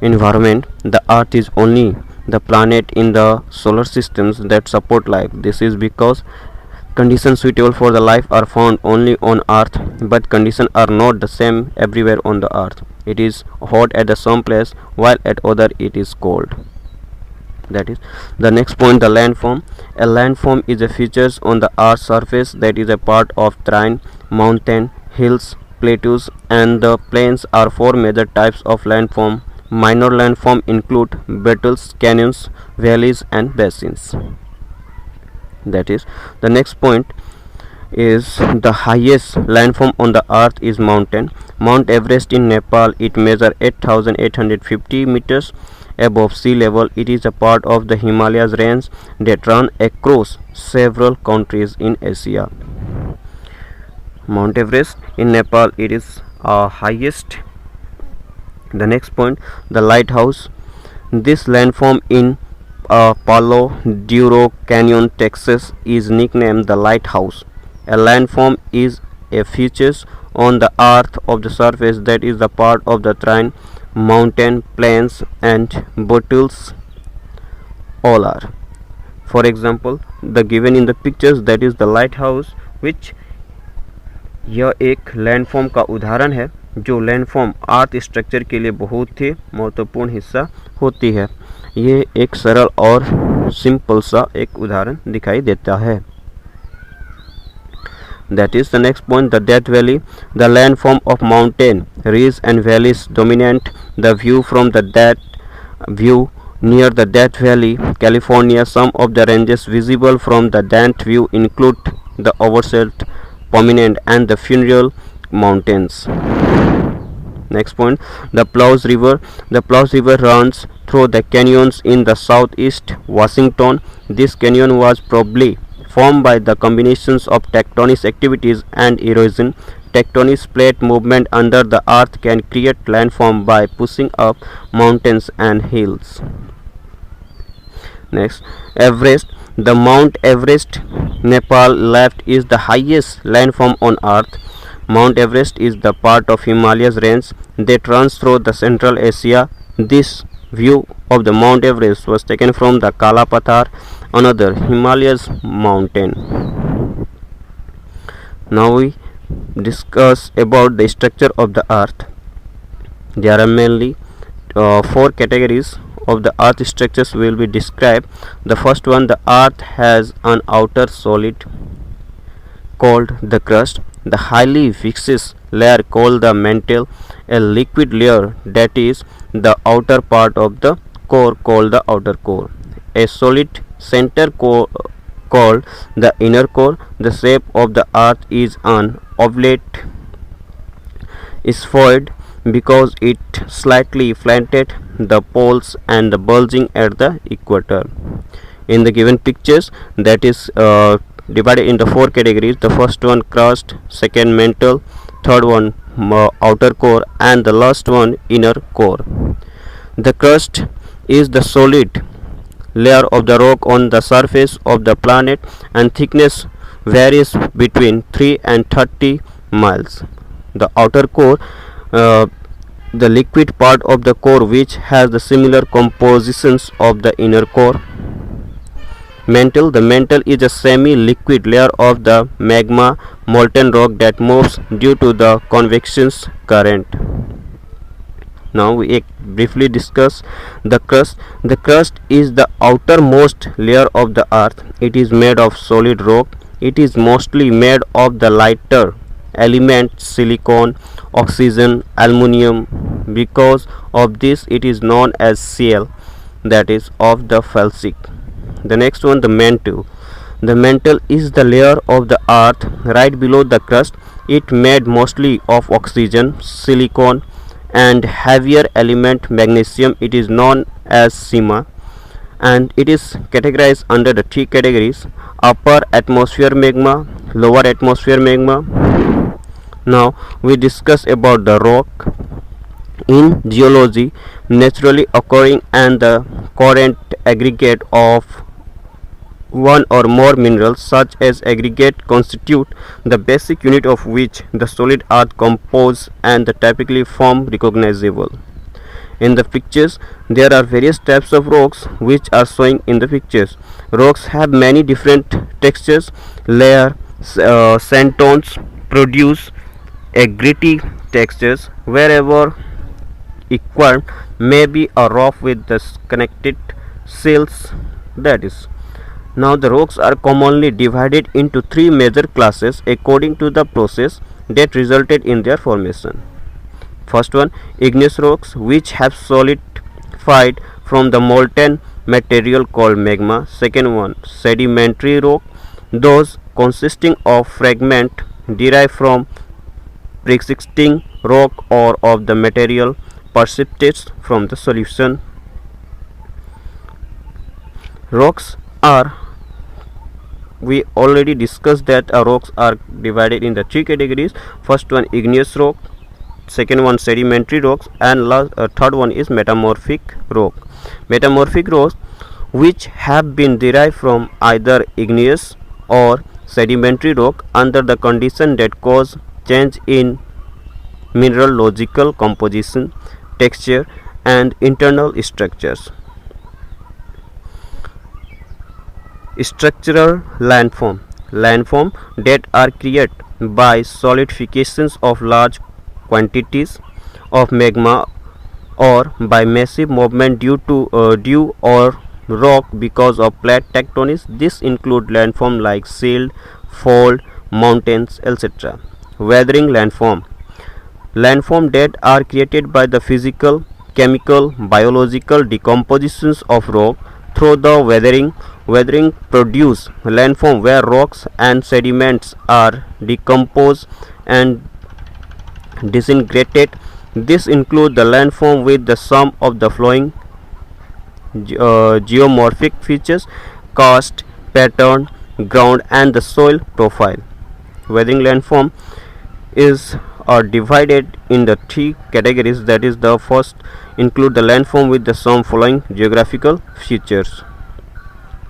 environment. The Earth is only the planet in the solar systems that support life. This is because conditions suitable for the life are found only on Earth, but conditions are not the same everywhere on the Earth. It is hot at some place while at other it is cold. That is the next point, the landform. A landform is a features on the Earth's surface that is a part of terrain, mountain, hills, plateaus, and the plains are four major types of landform. Minor landform include beetles, canyons, valleys, and basins. That is the next point is the highest landform on the earth is mountain. Mount Everest in Nepal, it measures 8,850 meters above sea level. It is a part of the Himalayas range that run across several countries in Asia. Mount Everest in Nepal, it is highest. The next point, the lighthouse. This landform in Palo Duro Canyon, Texas is nicknamed the lighthouse. A landform is a features on the earth of the surface that is the part of the terrain, mountain, plains, and beetles all are. For example, the given in the pictures, that is the lighthouse, which यह एक landform का उदाहरण है जो landform अर्थ structure के लिए बहुत ही महत्वपूर्ण हिस्सा होती है। ये एक सरल और सिंपल सा एक उदाहरण दिखाई देता है। That is the next point, the Death Valley. The landform of mountain, ridges and valleys dominate the view from the Death View near the Death Valley, California. Some of the ranges visible from the Death View include the Overset, Prominent, and the Funeral Mountains. Next point, the Plows River. The Plows River runs through the canyons in the southeast Washington. This canyon was probably formed by the combinations of tectonic activities and erosion. Tectonic plate movement under the earth can create landform by pushing up mountains and hills. Next, Everest. The Mount Everest, Nepal left is the highest landform on earth. Mount Everest is the part of Himalayas range that runs through the Central Asia. This view of the Mount Everest was taken from the Kala Pathar, another Himalayas mountain. Now we discuss about the structure of the earth. There are mainly four categories of the earth structures will be described. The first one, the earth has an outer solid called the crust, the highly viscous layer called the mantle, a liquid layer that is the outer part of the core called the outer core, a solid center core called the inner core. The shape of the earth is an oblate spheroid because it slightly slanted the poles and the bulging at the equator. In the given pictures, that is divided into four categories. The first one crust, second mantle, third one outer core, and the last one inner core. The crust is the solid layer of the rock on the surface of the planet, and thickness varies between 3 and 30 miles. The outer core, the liquid part of the core which has the similar compositions of the inner core. Mantle. The mantle is a semi-liquid layer of the magma, molten rock that moves due to the convection current. Now we briefly discuss the crust. The crust is the outermost layer of the earth. It is made of solid rock. It is mostly made of the lighter elements silicon, oxygen, aluminium. Because of this it is known as shell, that is of the felsic. The next one, the mantle. The mantle is the layer of the earth right below the crust. It made mostly of oxygen, silicon, and heavier element magnesium. It is known as sima, and it is categorized under the three categories: upper atmosphere magma, lower atmosphere magma. Now we discuss about the rock. In geology, naturally occurring and the current aggregate of one or more minerals such as aggregate constitute the basic unit of which the solid earth compose and the typically form recognizable. In the pictures, there are various types of rocks which are showing in the pictures. Rocks have many different textures, layer, sand tones produce a gritty textures wherever equal may be a rock with the connected shells. That is, now the rocks are commonly divided into three major classes according to the process that resulted in their formation. First one, igneous rocks which have solidified from the molten material called magma. Second one, sedimentary rock, those consisting of fragment derived from pre-existing rock or of the material precipitates from the solution. Rocks are, we already discussed that rocks are divided in the three categories. First one, igneous rock, second one, sedimentary rocks, and third one is metamorphic rock. Metamorphic rocks which have been derived from either igneous or sedimentary rock under the condition that cause change in mineralogical composition, texture, and internal structures. Structural landform that are created by solidifications of large quantities of magma or by massive movement due or rock because of plate tectonics. This include landform like shield, fold, mountains, etc. Weathering landform that are created by the physical, chemical, biological decompositions of rock through the weathering produce landform where rocks and sediments are decomposed and disintegrated. This includes the landform with the sum of the following geomorphic features: karst, pattern, ground, and the soil profile. Weathering landform is divided in the three categories. That is, the first include the landform with the some following geographical features.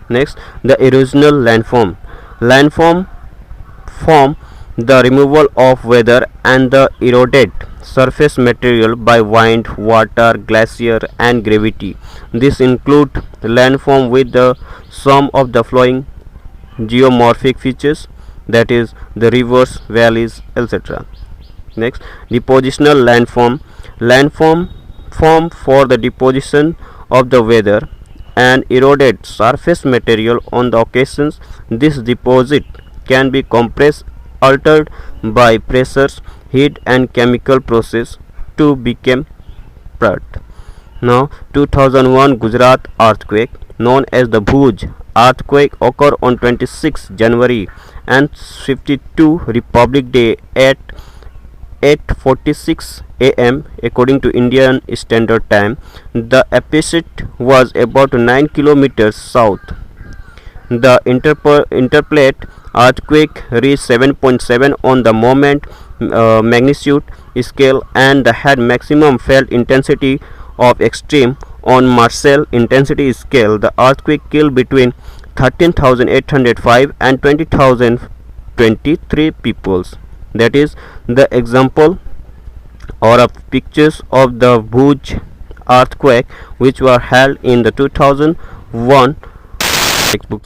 Next, the erosional landform form the removal of weather and the eroded surface material by wind, water, glacier, and gravity. This include landform with the sum of the following geomorphic features, that is, the rivers, valleys, etc. Next, depositional landform form for the deposition of the weather and eroded surface material on the occasions. This deposit can be compressed, altered by pressures, heat, and chemical process to become part. Now, 2001 Gujarat earthquake, known as the Bhuj earthquake, occurred on 26 January and 52 Republic Day at 8:46 a.m. according to Indian Standard Time. The epicenter was about 9 kilometers south. The interplate earthquake reached 7.7 on the moment magnitude scale and had maximum felt intensity of extreme on Marshall intensity scale. The earthquake killed between 13,805 and 20,023 peoples. That is the example or pictures of the Bhuj earthquake which were held in the 2001 textbook.